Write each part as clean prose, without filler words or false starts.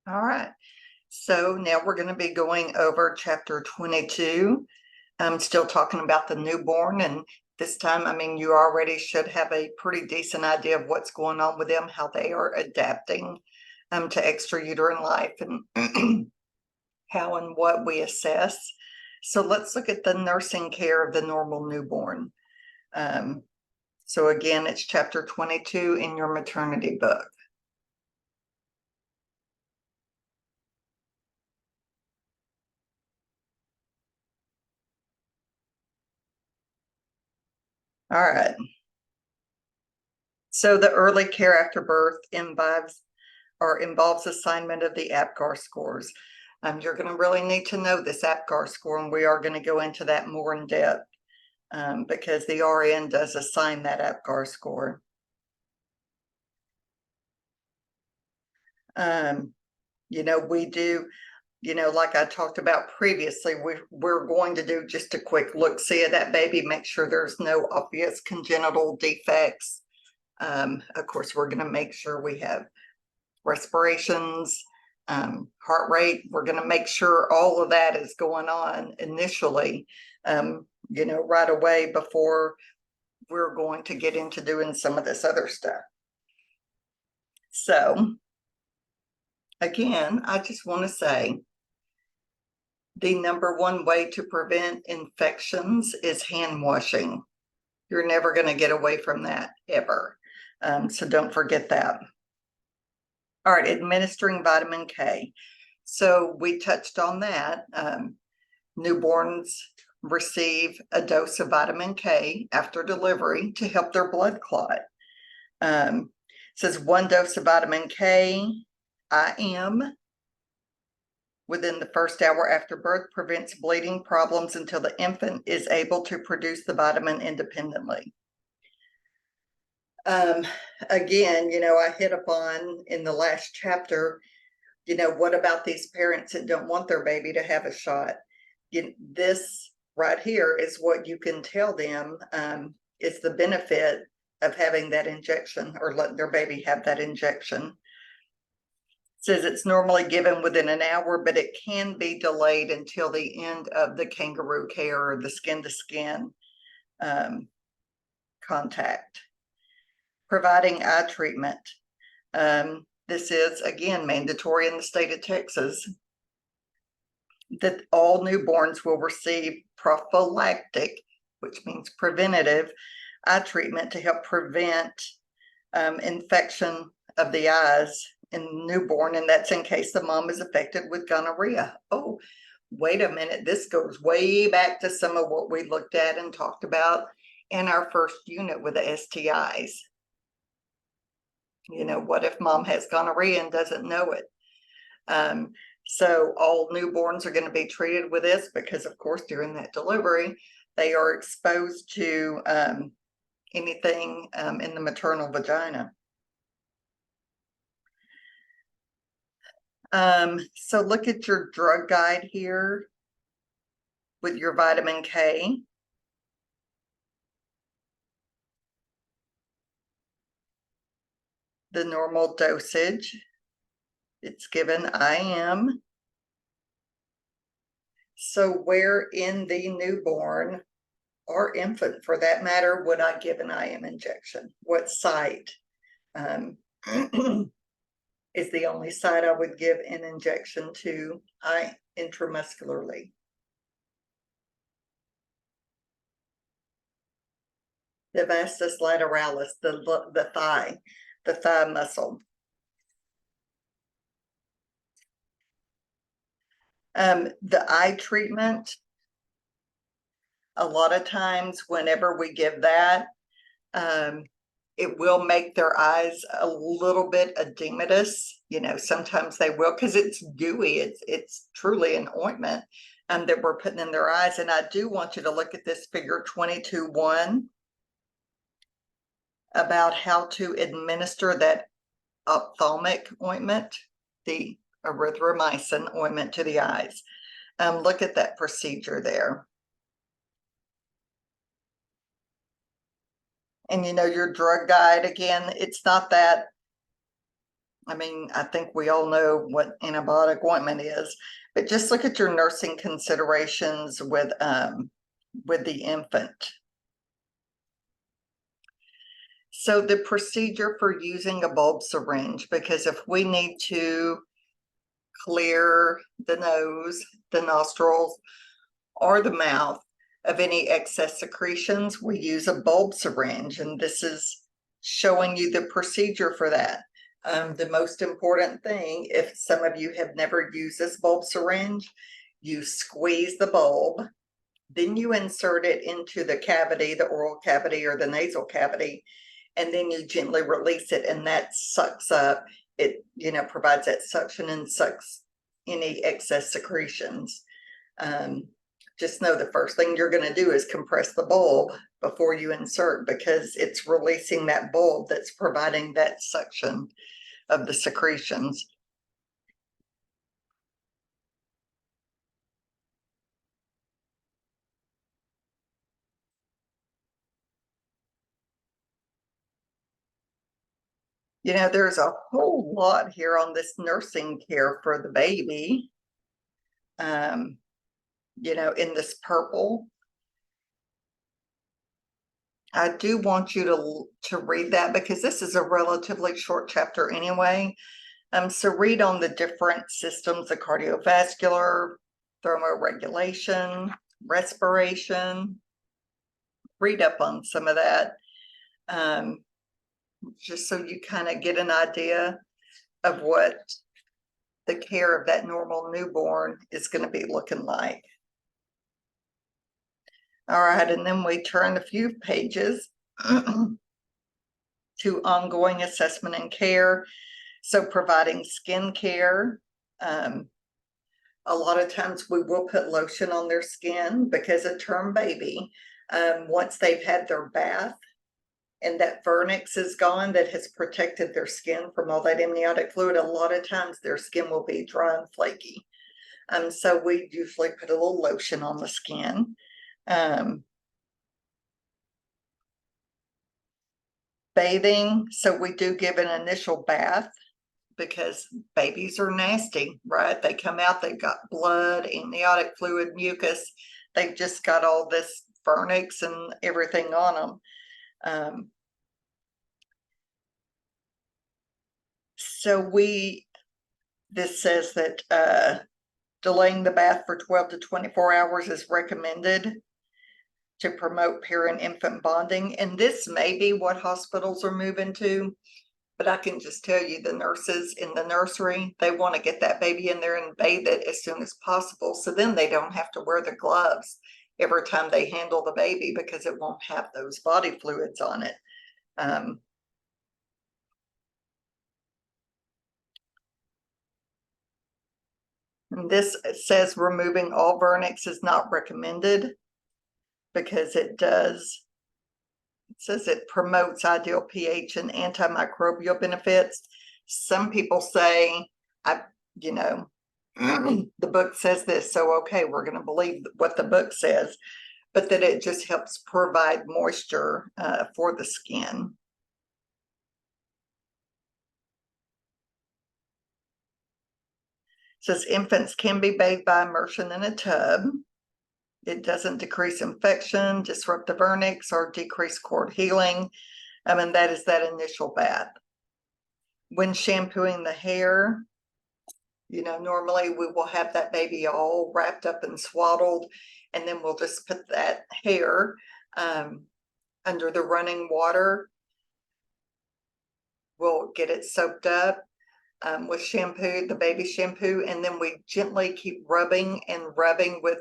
All right. So now we're going to be going over chapter 22. I'm still talking about the newborn, and this time, I mean, you already should have a pretty decent idea of what's going on with them, how they are adapting to extrauterine life, and how and what we assess. So let's look at the nursing care of the normal newborn. So again, it's chapter 22 in your maternity book. All right. So the early care after birth involves assignment of the APGAR scores. You're going to really need to know this APGAR score, and we are going to go into that more in depth because the RN does assign that APGAR score. We do, like I talked about previously, we're going to do just a quick look-see of that baby, make sure there's no obvious congenital defects. Of course, we're going to make sure we have respirations, heart rate. We're going to make sure all of that is going on initially, right away before we're going to get into doing some of this other stuff. So, again, I just want to say the number one way to prevent infections is hand washing. You're never going to get away from that ever. So don't forget that. All right, administering vitamin K. So we touched on that. Newborns receive a dose of vitamin K after delivery to help their blood clot. It says 1 dose of vitamin K IM within the first hour after birth prevents bleeding problems until the infant is able to produce the vitamin independently. Again, I hit upon in the last chapter, what about these parents that don't want their baby to have a shot? This right here is what you can tell them is the benefit of having that injection or letting their baby have that injection. It says it's normally given within an hour, but it can be delayed until the end of the kangaroo care or the skin-to-skin contact. Providing eye treatment. This is, again, mandatory in the state of Texas, that all newborns will receive prophylactic, which means preventative, eye treatment to help prevent infection of the eyes in newborn, and that's in case the mom is affected with gonorrhea. Oh, wait a minute, this goes way back to some of what we looked at and talked about in our first unit with the STIs. What if mom has gonorrhea and doesn't know it? So all newborns are going to be treated with this because, of course, during that delivery, they are exposed to anything in the maternal vagina. So look at your drug guide here with your vitamin K. The normal dosage. It's given IM. So where in the newborn or infant, for that matter, would I give an IM injection? What site is the only site I would give an injection to intramuscularly? The vastus lateralis, the thigh muscle. The eye treatment, a lot of times whenever we give that, it will make their eyes a little bit edematous. Sometimes they will, because it's gooey. It's truly an ointment that we're putting in their eyes. And I do want you to look at this figure 22.1 about how to administer that ophthalmic ointment, the erythromycin ointment to the eyes. Look at that procedure there. And your drug guide, again, it's not that I mean, I think we all know what antibiotic ointment is, but just look at your nursing considerations with the infant. So the procedure for using a bulb syringe, because if we need to clear the nose, the nostrils, or the mouth of any excess secretions, we use a bulb syringe, and this is showing you the procedure for that. The most important thing, if some of you have never used this bulb syringe, you squeeze the bulb, then you insert it into the cavity, the oral cavity or the nasal cavity, and then you gently release it, and that sucks up. It, provides that suction and sucks any excess secretions. Just know the first thing you're going to do is compress the bulb before you insert, because it's releasing that bulb that's providing that suction of the secretions. There's a whole lot here on this nursing care for the baby. In this purple. I do want you to read that, because this is a relatively short chapter anyway. So read on the different systems, the cardiovascular, thermoregulation, respiration. Read up on some of that, just so you kind of get an idea of what the care of that normal newborn is going to be looking like. All right, and then we turn a few pages to ongoing assessment and care. So providing skin care. A lot of times we will put lotion on their skin, because a term baby, once they've had their bath and that vernix is gone that has protected their skin from all that amniotic fluid, a lot of times their skin will be dry and flaky. So we usually put a little lotion on the skin. Bathing, so we do give an initial bath, because babies are nasty, right? They come out, they've got blood, amniotic fluid, mucus. They've just got all this vernix and everything on them. So this says that delaying the bath for 12 to 24 hours is recommended to promote parent-infant bonding. And this may be what hospitals are moving to, but I can just tell you, the nurses in the nursery, they want to get that baby in there and bathe it as soon as possible, so then they don't have to wear the gloves every time they handle the baby, because it won't have those body fluids on it. This says removing all vernix is not recommended, because it says it promotes ideal pH and antimicrobial benefits. Some people say, the book says this, so okay, we're going to believe what the book says, but that it just helps provide moisture for the skin. It says infants can be bathed by immersion in a tub. It doesn't decrease infection, disrupt the vernix, or decrease cord healing. And that is that initial bath. When shampooing the hair, normally we will have that baby all wrapped up and swaddled, and then we'll just put that hair under the running water. We'll get it soaked up with shampoo, the baby shampoo, and then we gently keep rubbing and rubbing with,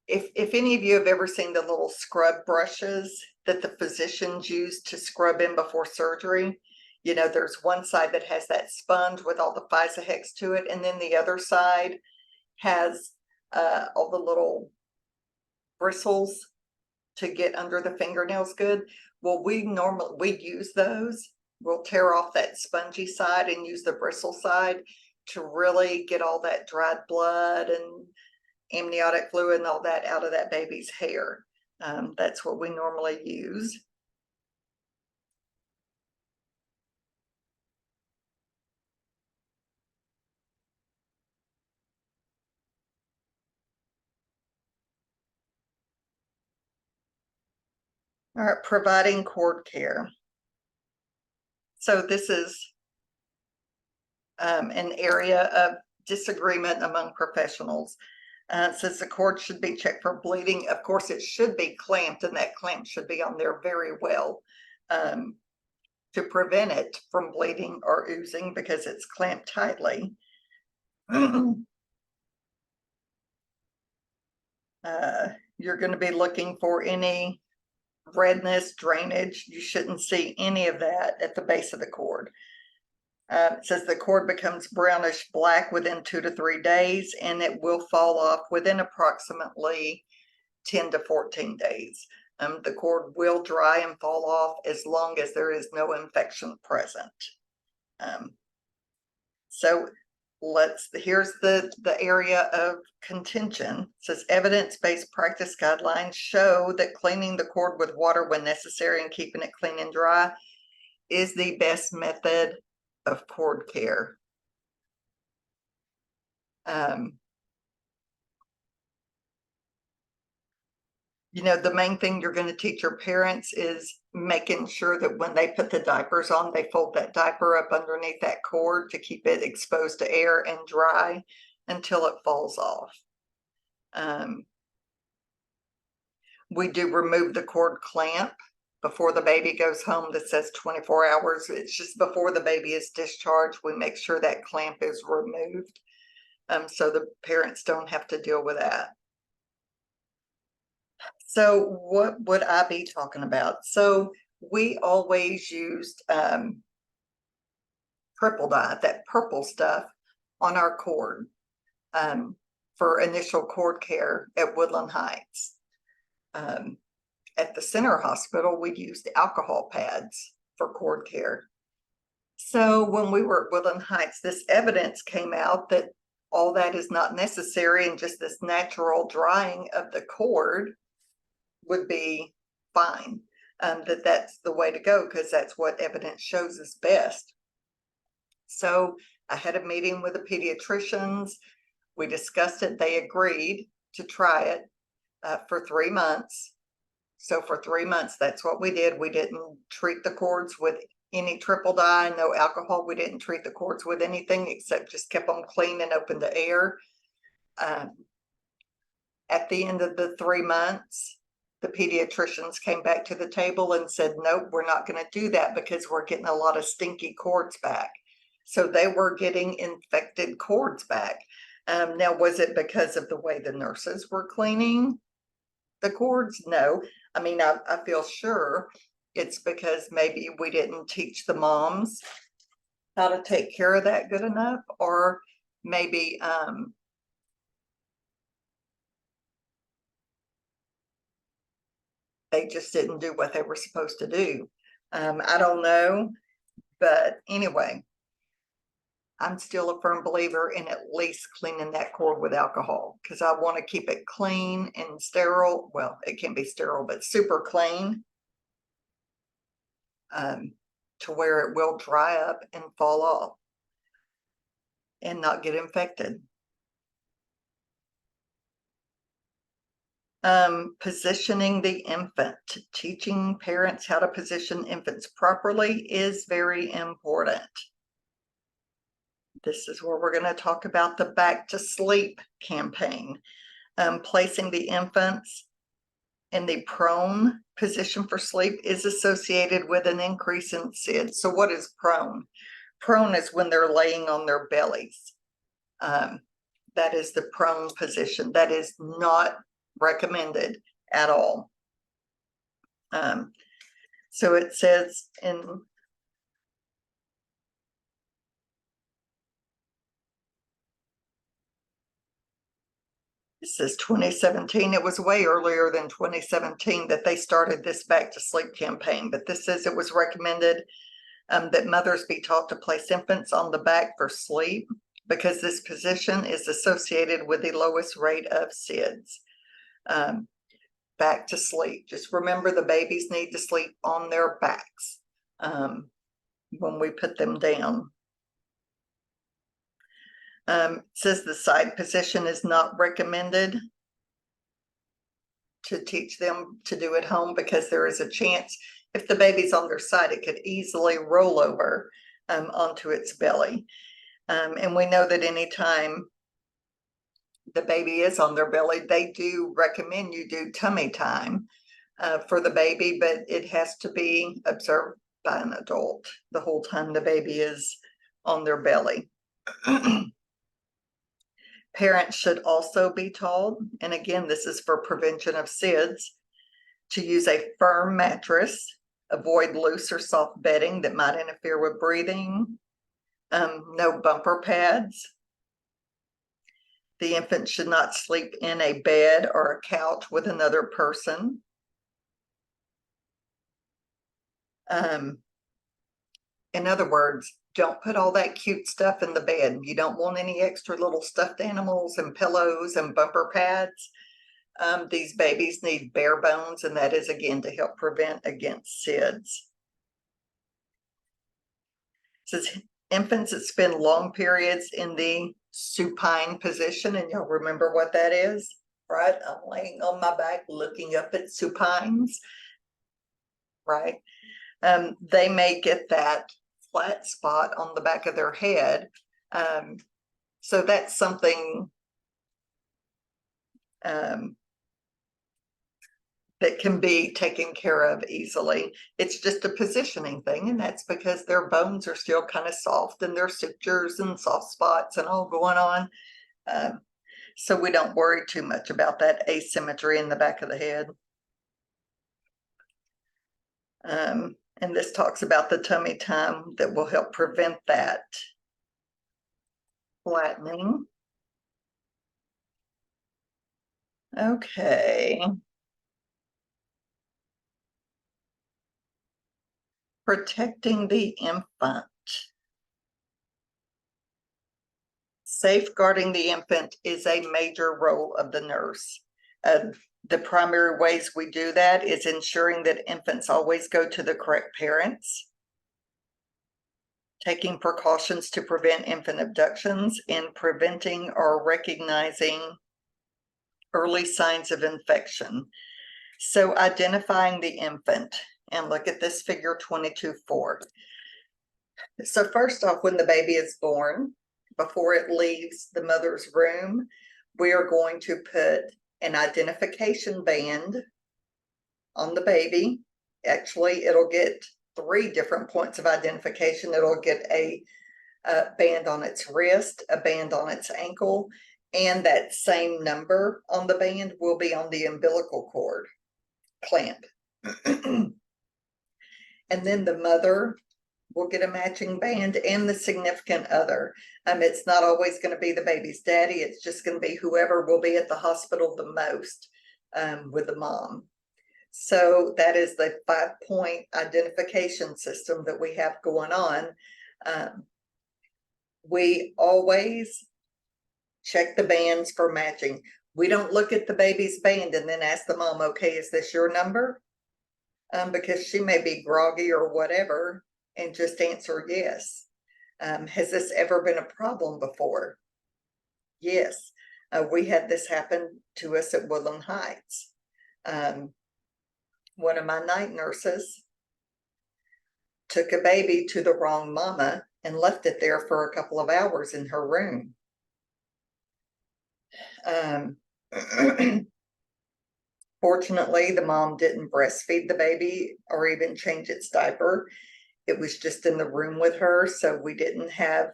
if any of you have ever seen the little scrub brushes that the physicians use to scrub in before surgery, there's one side that has that sponge with all the physahex to it, and then the other side has all the little bristles to get under the fingernails good. Well, we use those. We'll tear off that spongy side and use the bristle side to really get all that dried blood and amniotic fluid and all that out of that baby's hair. That's what we normally use. All right, providing cord care. So this is an area of disagreement among professionals. It says the cord should be checked for bleeding. Of course, it should be clamped, and that clamp should be on there very well to prevent it from bleeding or oozing because it's clamped tightly. You're going to be looking for any redness, drainage. You shouldn't see any of that at the base of the cord. It says the cord becomes brownish black within 2 to 3 days, and it will fall off within approximately 10 to 14 days. The cord will dry and fall off as long as there is no infection present. So here's the area of contention. It says evidence-based practice guidelines show that cleaning the cord with water when necessary and keeping it clean and dry is the best method of cord care. You know, the main thing you're going to teach your parents is making sure that when they put the diapers on, they fold that diaper up underneath that cord to keep it exposed to air and dry until it falls off. We do remove the cord clamp before the baby goes home. That says 24 hours. It's just before the baby is discharged, we make sure that clamp is removed so the parents don't have to deal with that. So what would I be talking about? So we always used triple dye, that purple stuff, on our cord for initial cord care at Woodland Heights. At the Center Hospital, we used alcohol pads for cord care. So when we were at Woodland Heights, this evidence came out that all that is not necessary, and just this natural drying of the cord would be fine. That's the way to go because that's what evidence shows is best. So I had a meeting with the pediatricians. We discussed it. They agreed to try it for 3 months. So for 3 months, that's what we did. We didn't treat the cords with any triple dye, no alcohol. We didn't treat the cords with anything except just kept them clean and open to air. At the end of the 3 months, the pediatricians came back to the table and said, nope, we're not going to do that because we're getting a lot of stinky cords back. So they were getting infected cords back. Now, was it because of the way the nurses were cleaning the cords? No. I mean, I feel sure it's because maybe we didn't teach the moms how to take care of that good enough, or maybe they just didn't do what they were supposed to do. I don't know, but anyway, I'm still a firm believer in at least cleaning that cord with alcohol because I want to keep it clean and sterile. Well, it can be sterile, but super clean to where it will dry up and fall off and not get infected. Positioning the infant. Teaching parents how to position infants properly is very important. This is where we're going to talk about the Back to Sleep campaign. Placing the infants in the prone position for sleep is associated with an increase in SIDS. So what is prone? Prone is when they're laying on their bellies. That is the prone position. That is not recommended at all. So it says in it says 2017. It was way earlier than 2017 that they started this Back to Sleep campaign, but this says it was recommended that mothers be taught to place infants on the back for sleep because this position is associated with the lowest rate of SIDS. Back to sleep. Just remember the babies need to sleep on their backs when we put them down. It says the side position is not recommended. to teach them to do at home, because there is a chance if the baby's on their side, it could easily roll over onto its belly. And we know that anytime the baby is on their belly, they do recommend you do tummy time for the baby, but it has to be observed by an adult the whole time the baby is on their belly. Parents should also be told, and again, this is for prevention of SIDS, to use a firm mattress, avoid loose or soft bedding that might interfere with breathing, no bumper pads. The infant should not sleep in a bed or a couch with another person. In other words, don't put all that cute stuff in the bed. You don't want any extra little stuffed animals and pillows and bumper pads. These babies need bare bones, and that is again to help prevent against SIDS. It says infants that spend long periods in the supine position, and you'll remember what that is, right? I'm laying on my back looking up at supines, right? They may get that flat spot on the back of their head. So that's something that can be taken care of easily. It's just a positioning thing, and that's because their bones are still kind of soft and there's sutures and soft spots and all going on. So we don't worry too much about that asymmetry in the back of the head. And this talks about the tummy time that will help prevent that flattening. Okay. Protecting the infant. Safeguarding the infant is a major role of the nurse. The primary ways we do that is ensuring that infants always go to the correct parents, taking precautions to prevent infant abductions, and preventing or recognizing early signs of infection. So identifying the infant, and look at this figure 22.4. So first off, when the baby is born, before it leaves the mother's room, we are going to put an identification band on the baby. Actually, it'll get 3 different points of identification. It'll get a band on its wrist, a band on its ankle, and that same number on the band will be on the umbilical cord clamp. And then the mother will get a matching band, and the significant other. It's not always going to be the baby's daddy. It's just going to be whoever will be at the hospital the most with the mom. So that is the 5-point identification system that we have going on. We always check the bands for matching. We don't look at the baby's band and then ask the mom, okay, is this your number? Because she may be groggy or whatever, and just answer yes. Has this ever been a problem before? Yes. We had this happen to us at Woodland Heights. One of my night nurses took a baby to the wrong mama and left it there for a couple of hours in her room. Fortunately, the mom didn't breastfeed the baby or even change its diaper. It was just in the room with her, so we didn't have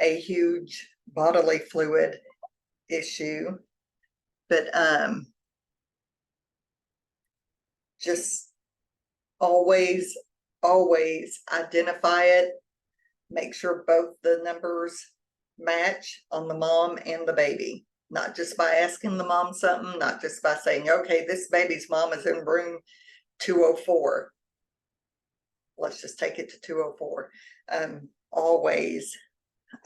a huge bodily fluid issue. But just always identify it. Make sure both the numbers match on the mom and the baby. Not just by asking the mom something, not just by saying, okay, this baby's mom is in room 204. Let's just take it to 204. Always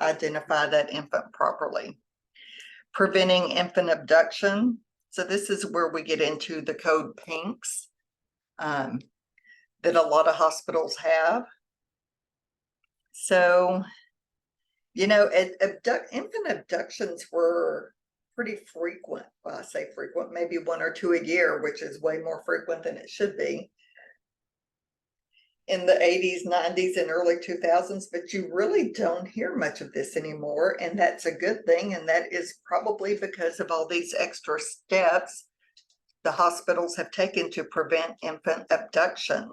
identify that infant properly. Preventing infant abduction. So this is where we get into the code PINKs that a lot of hospitals have. So, you know, infant abductions were pretty frequent. Well, I say frequent, maybe 1 or 2 a year, which is way more frequent than it should be in the 80s, 90s, and early 2000s, but you really don't hear much of this anymore, and that's a good thing, and that is probably because of all these extra steps the hospitals have taken to prevent infant abduction.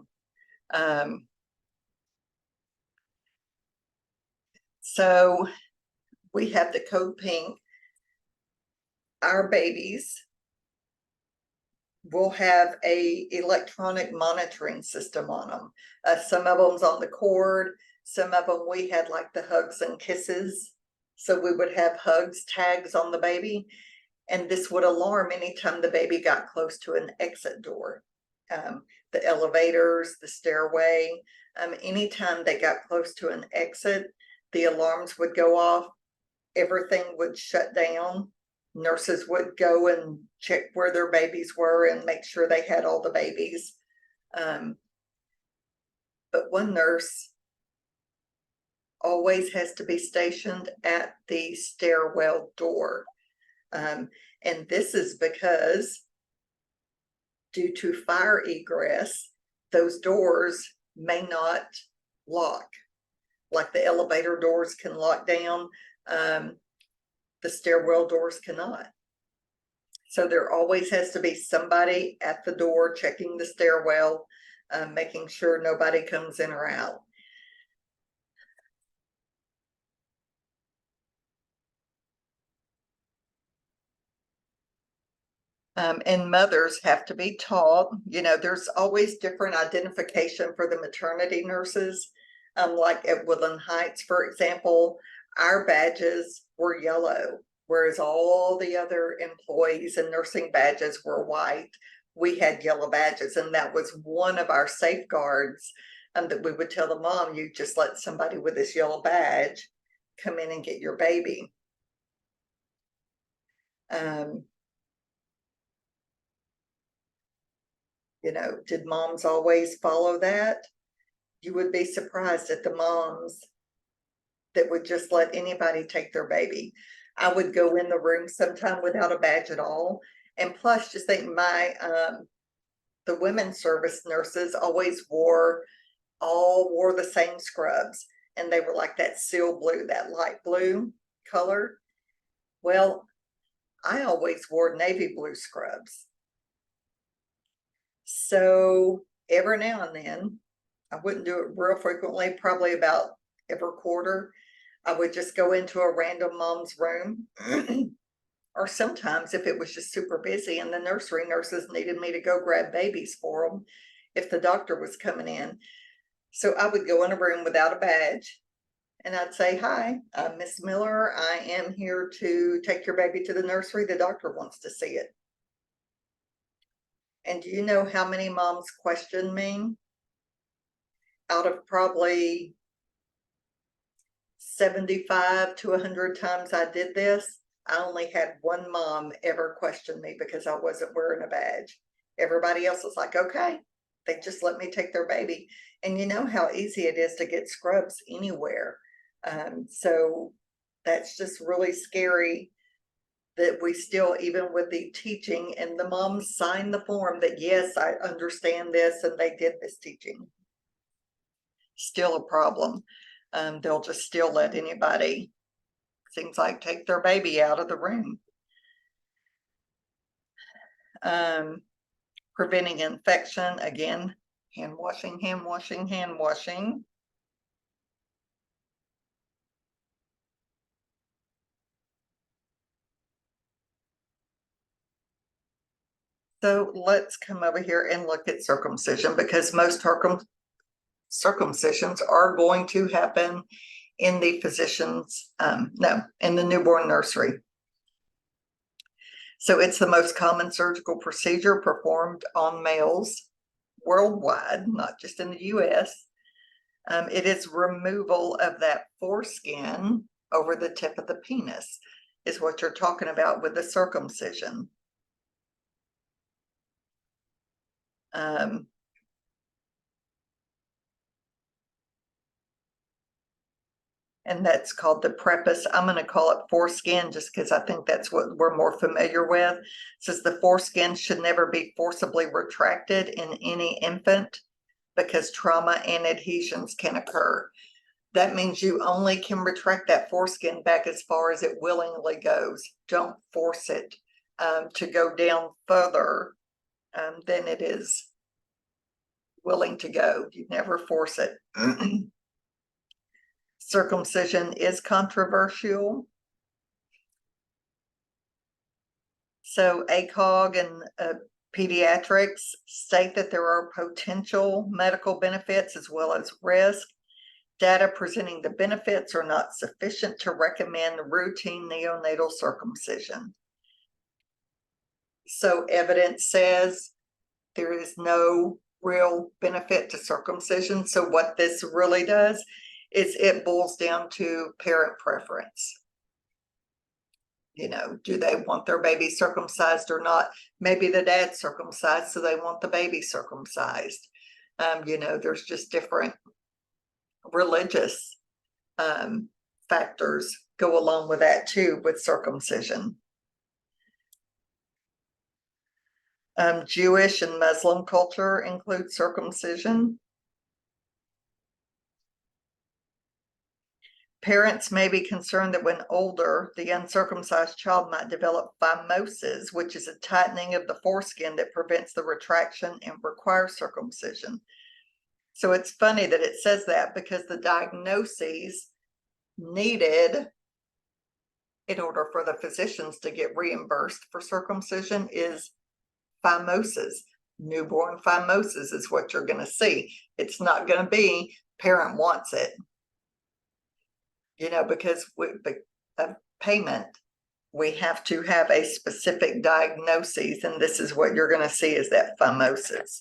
So we have the code pink. Our babies will have a electronic monitoring system on them. Some of them's on the cord. Some of them we had like the hugs and kisses. So we would have hugs tags on the baby, and this would alarm anytime the baby got close to an exit door. The elevators, the stairway, anytime they got close to an exit, the alarms would go off, everything would shut down. Nurses would go and check where their babies were and make sure they had all the babies. But one nurse always has to be stationed at the stairwell door. And this is because due to fire egress, those doors may not lock. Like the elevator doors can lock down, the stairwell doors cannot. So there always has to be somebody at the door checking the stairwell, making sure nobody comes in or out. And mothers have to be taught, there's always different identification for the maternity nurses. Like at Woodland Heights, for example, our badges were yellow, whereas all the other employees and nursing badges were white. We had yellow badges, and that was one of our safeguards, that we would tell the mom, you just let somebody with this yellow badge come in and get your baby. Did moms always follow that? You would be surprised at the moms that would just let anybody take their baby. I would go in the room sometime without a badge at all. And plus, just think the women's service nurses always wore the same scrubs. And they were like that seal blue, that light blue color. Well, I always wore navy blue scrubs. So every now and then, I wouldn't do it real frequently, probably about every quarter, I would just go into a random mom's room. Or sometimes if it was just super busy and the nursery nurses needed me to go grab babies for them if the doctor was coming in. So I would go in a room without a badge and I'd say, hi, I'm Miss Miller. I am here to take your baby to the nursery. The doctor wants to see it. And do you know how many moms questioned me? Out of probably 75 to 100 times I did this, I only had one mom ever question me because I wasn't wearing a badge. Everybody else was like, okay, they just let me take their baby. And you know how easy it is to get scrubs anywhere. So that's just really scary that we still, even with the teaching, and the moms sign the form that, yes, I understand this, and they did this teaching. Still a problem. They'll just still let anybody, seems like, take their baby out of the room. Preventing infection, again, hand washing, hand washing, hand washing. So let's come over here and look at circumcision, because most circumcisions are going to happen in the physician's, in the newborn nursery. So it's the most common surgical procedure performed on males worldwide, not just in the US. It is removal of that foreskin over the tip of the penis, is what you're talking about with the circumcision. and that's called the prepuce. I'm going to call it foreskin just because I think that's what we're more familiar with. It says the foreskin should never be forcibly retracted in any infant because trauma and adhesions can occur. That means you only can retract that foreskin back as far as it willingly goes. Don't force it to go down further than it is willing to go. You never force it. Circumcision is controversial. So ACOG and pediatrics state that there are potential medical benefits as well as risk. Data presenting the benefits are not sufficient to recommend routine neonatal circumcision. So evidence says there is no real benefit to circumcision. So what this really does is it boils down to parent preference. You know, do they want their baby circumcised or not? Maybe the dad's circumcised, so they want the baby circumcised. You know, there's just different religious factors go along with that too, with circumcision. Jewish and Muslim culture include circumcision. Parents may be concerned that when older, the uncircumcised child might develop phimosis, which is a tightening of the foreskin that prevents the retraction and requires circumcision. So it's funny that it says that because the diagnoses needed in order for the physicians to get reimbursed for circumcision is phimosis. Newborn phimosis is what you're going to see. It's not going to be parent wants it. You know, because with payment, we have to have a specific diagnosis, and this is what you're going to see is that phimosis.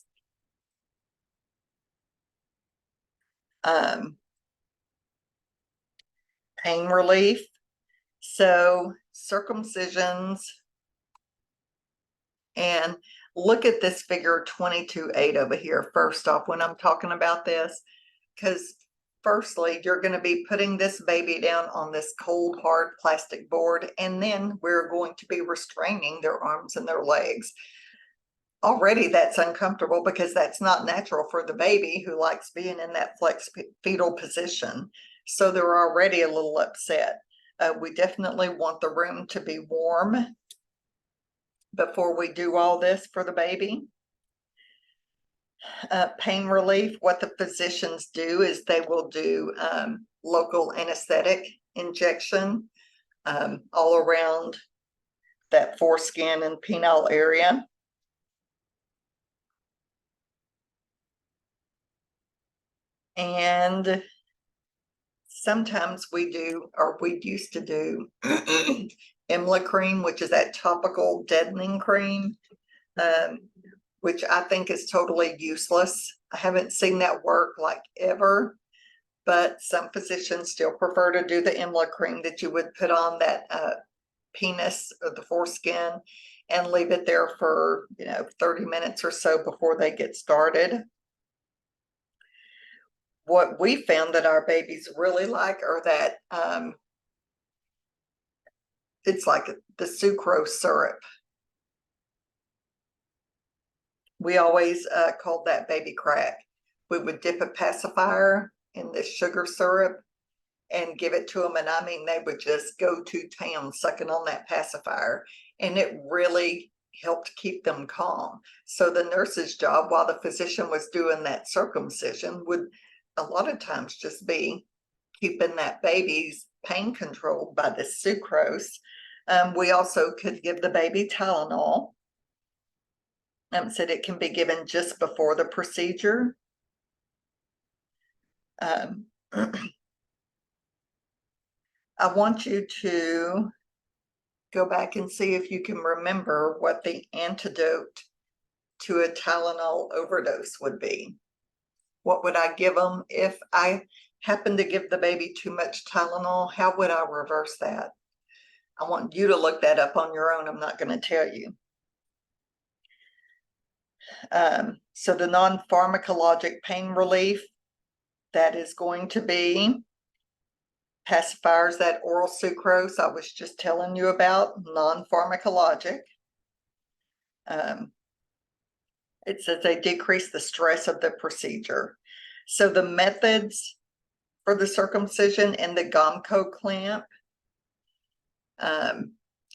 Pain relief. So circumcisions, and look at this figure 22.8 over here first off when I'm talking about this, because firstly, you're going to be putting this baby down on this cold, hard plastic board, and then we're going to be restraining their arms and their legs. Already that's uncomfortable because that's not natural for the baby who likes being in that flex fetal position. So they're already a little upset. We definitely want the room to be warm before we do all this for the baby. Pain relief, what the physicians do is they will do local anesthetic injection all around that foreskin and penile area. And sometimes we do, or we used to do Emla cream, which is that topical deadening cream, which I think is totally useless. I haven't seen that work like ever, but some physicians still prefer to do the Emla cream that you would put on that penis or the foreskin and leave it there for, 30 minutes or so before they get started. What we found that our babies really like are that it's like the sucrose syrup. We always called that baby crack. We would dip a pacifier in this sugar syrup and give it to them, and I mean they would just go to town sucking on that pacifier, and it really helped keep them calm. So the nurse's job while the physician was doing that circumcision would a lot of times just be keeping that baby's pain controlled by the sucrose. We also could give the baby Tylenol. Said it can be given just before the procedure. I want you to go back and see if you can remember what the antidote to a Tylenol overdose would be. What would I give them if I happen to give the baby too much Tylenol? How would I reverse that? I want you to look that up on your own. I'm not going to tell you. So the non-pharmacologic pain relief, that is going to be Pacifiers, that oral sucrose I was just telling you about, non-pharmacologic. It says they decrease the stress of the procedure. So the methods for the circumcision and the Gomco clamp,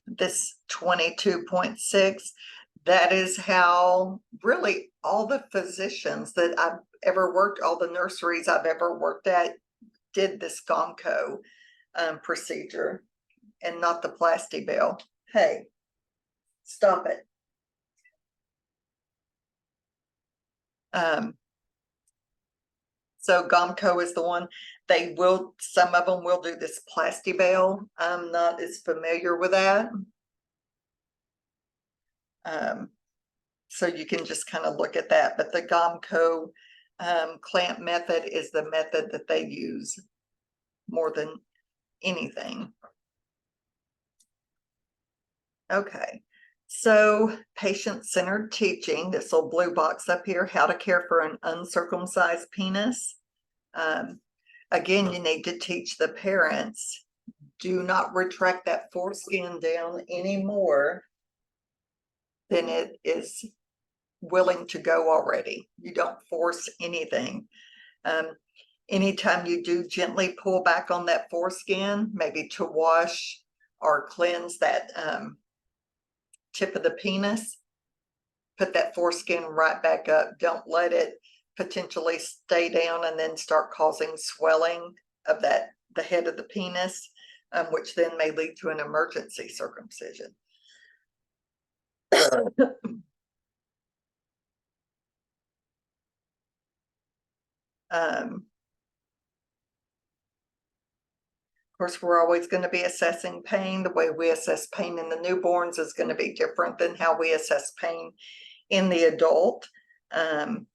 this 22.6, that is how really all the physicians that I've ever worked, all the nurseries I've ever worked at, did this Gomco procedure and not the Plastibell. Hey, stop it. So Gomco is the one. They will, some of them will do this Plastibell. I'm not as familiar with that. So you can just kind of look at that. But the Gomco clamp method is the method that they use more than anything. Okay, so patient-centered teaching, this little blue box up here, how to care for an uncircumcised penis. Again, you need to teach the parents, do not retract that foreskin down any more than it is willing to go already. You don't force anything. Anytime you do gently pull back on that foreskin, maybe to wash or cleanse that tip of the penis, put that foreskin right back up. Don't let it potentially stay down and then start causing swelling of the head of the penis, which then may lead to an emergency circumcision. Of course, we're always going to be assessing pain. The way we assess pain in the newborns is going to be different than how we assess pain in the adult. And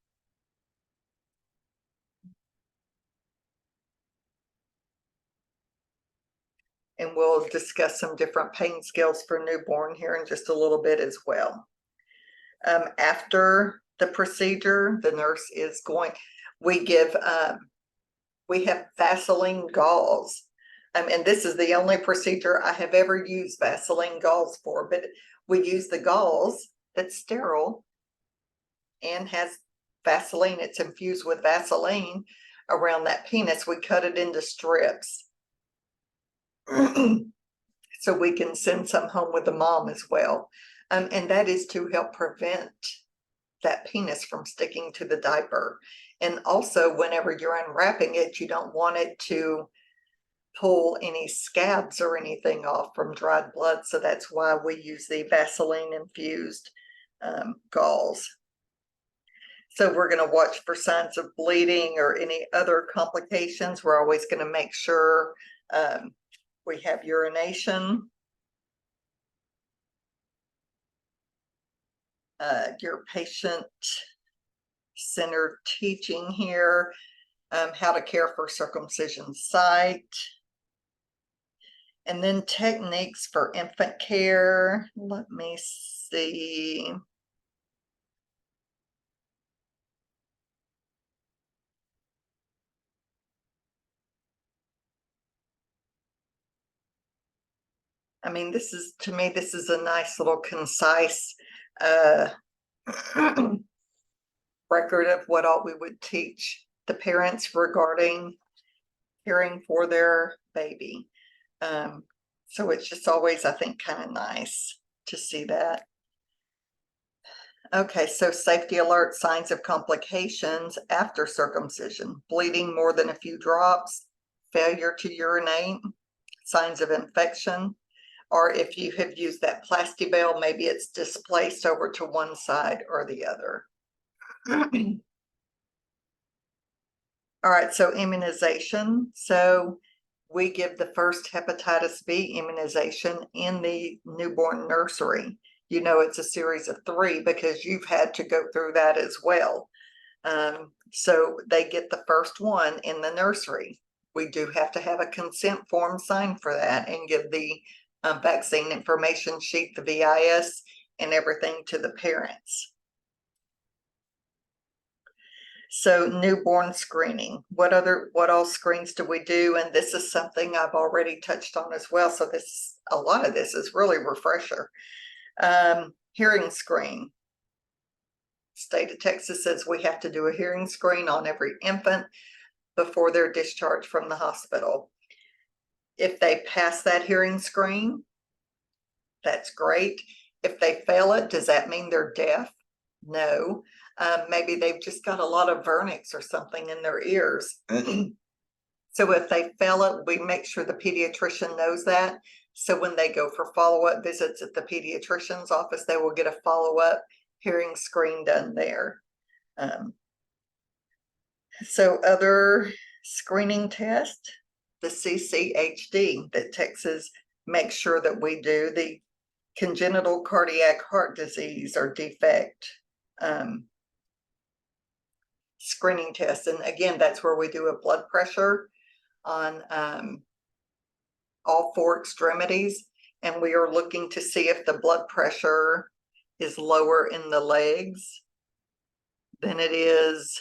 we'll discuss some different pain scales for newborn here in just a little bit as well. After the procedure, the nurse is going, we have Vaseline gauze. And this is the only procedure I have ever used Vaseline gauze for, but we use the gauze that's sterile and has Vaseline, it's infused with Vaseline around that penis. We cut it into strips. So we can send some home with the mom as well. And that is to help prevent that penis from sticking to the diaper. And also, whenever you're unwrapping it, you don't want it to pull any scabs or anything off from dried blood. So that's why we use the Vaseline infused gauze. So we're going to watch for signs of bleeding or any other complications. We're always going to make sure we have urination. Your patient-centered teaching here, how to care for circumcision site. And then techniques for infant care. Let me see. I mean, this is, to me, this is a nice little concise record of what all we would teach the parents regarding caring for their baby. So it's just always, I think, kind of nice to see that. Okay, so safety alert, signs of complications after circumcision: bleeding more than a few drops, failure to urinate, signs of infection, or if you have used that Plastibell, maybe it's displaced over to one side or the other. All right, so immunization. So we give the first hepatitis B immunization in the newborn nursery. You know, it's a series of 3 because you've had to go through that as well. So they get the first one in the nursery. We do have to have a consent form signed for that and give the vaccine information sheet, the VIS, and everything to the parents. So newborn screening, what all screens do we do? And this is something I've already touched on as well. So a lot of this is really refresher. Hearing screen. State of Texas says we have to do a hearing screen on every infant before they're discharged from the hospital. If they pass that hearing screen, that's great. If they fail it, does that mean they're deaf? No. Maybe they've just got a lot of vernix or something in their ears. So if they fail it, we make sure the pediatrician knows that. So when they go for follow-up visits at the pediatrician's office, they will get a follow-up hearing screen done there. So other screening test, the CCHD that Texas makes sure that we do, the congenital cardiac heart disease or defect screening test. And again, that's where we do a blood pressure on all four extremities. And we are looking to see if the blood pressure is lower in the legs than it is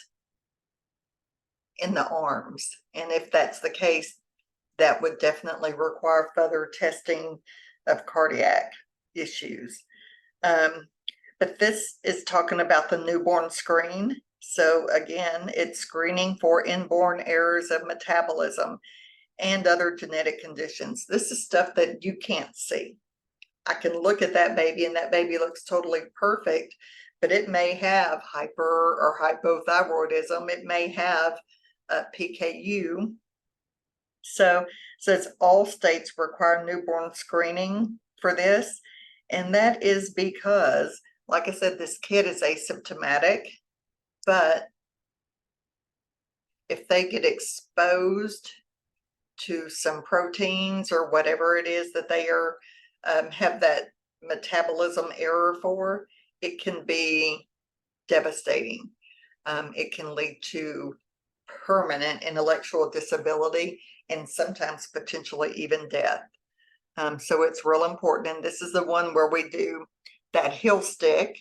in the arms. And if that's the case, that would definitely require further testing of cardiac issues. But this is talking about the newborn screen. So again, it's screening for inborn errors of metabolism and other genetic conditions. This is stuff that you can't see. I can look at that baby and that baby looks totally perfect, but it may have hyper or hypothyroidism. It may have PKU. So it's all states require newborn screening for this. And that is because, like I said, this kid is asymptomatic, but if they get exposed to some proteins or whatever it is that they are have that metabolism error for, it can be devastating. It can lead to permanent intellectual disability and sometimes potentially even death. So it's real important. And this is the one where we do that heel stick,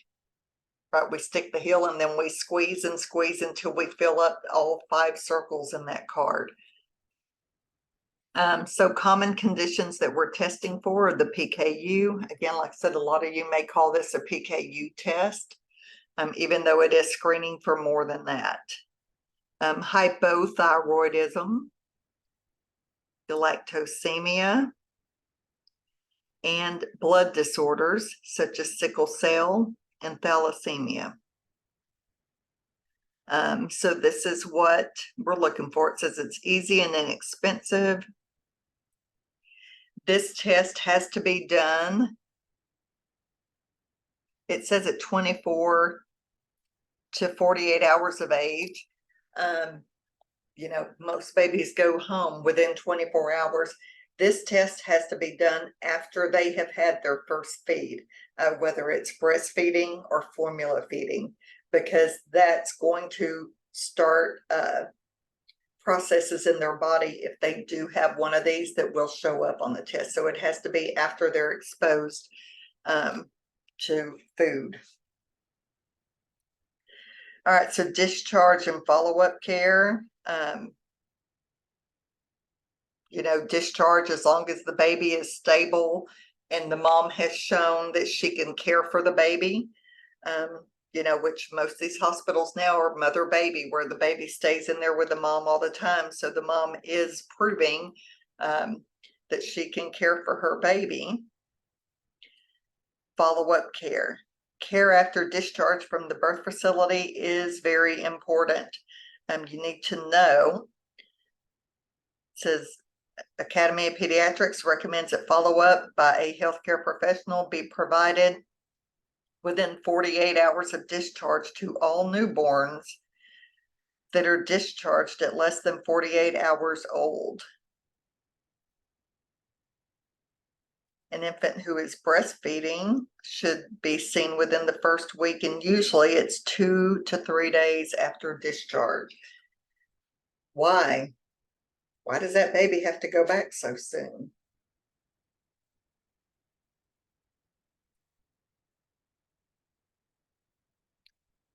right? We stick the heel and then we squeeze and squeeze until we fill up all 5 circles in that card. So common conditions that we're testing for are the PKU. Again, like I said, a lot of you may call this a PKU test, even though it is screening for more than that. Hypothyroidism, galactosemia, and blood disorders such as sickle cell and thalassemia. So this is what we're looking for. It says it's easy and inexpensive. This test has to be done, it says at 24 to 48 hours of age. You know, most babies go home within 24 hours. This test has to be done after they have had their first feed, whether it's breastfeeding or formula feeding, because that's going to start processes in their body if they do have one of these that will show up on the test. So it has to be after they're exposed to food. All right, so discharge and follow-up care. You know, discharge as long as the baby is stable and the mom has shown that she can care for the baby. You know, which most of these hospitals now are mother baby, where the baby stays in there with the mom all the time. So the mom is proving that she can care for her baby. Follow-up care. Care after discharge from the birth facility is very important. You need to know, it says Academy of Pediatrics recommends that follow-up by a healthcare professional be provided within 48 hours of discharge to all newborns that are discharged at less than 48 hours old. An infant who is breastfeeding should be seen within the first week, and usually it's 2 to 3 days after discharge. Why? Why does that baby have to go back so soon?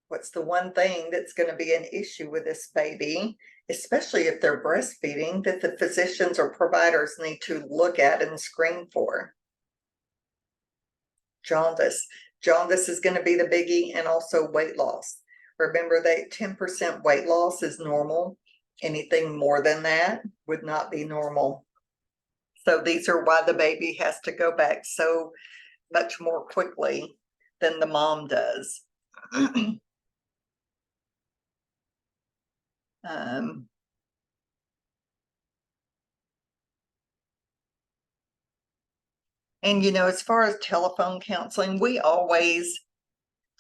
What's the one thing that's going to be an issue with this baby, especially if they're breastfeeding, that the physicians or providers need to look at and screen for? Jaundice. Jaundice is going to be the biggie, and also weight loss. Remember that 10% weight loss is normal. Anything more than that would not be normal. So these are why the baby has to go back so much more quickly than the mom does. And as far as telephone counseling, we always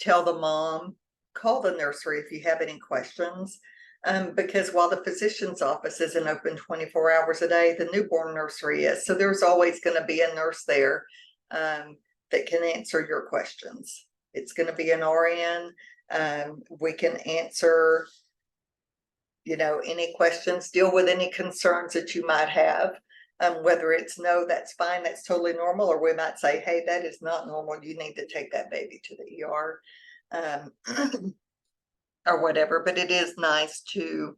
tell the mom, call the nursery if you have any questions. Because while the physician's office isn't open 24 hours a day, the newborn nursery is. So there's always going to be a nurse there that can answer your questions. It's going to be an RN. We can answer, any questions, deal with any concerns that you might have. Whether it's no, that's fine, that's totally normal, or we might say, hey, that is not normal, you need to take that baby to the ER, or whatever. But it is nice to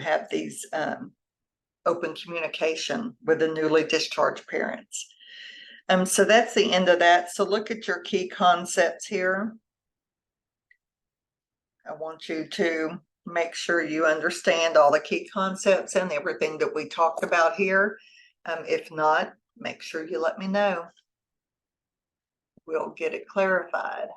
have these open communication with the newly discharged parents. So that's the end of that. So look at your key concepts here. I want you to make sure you understand all the key concepts and everything that we talked about here. If not, make sure you let me know. We'll get it clarified.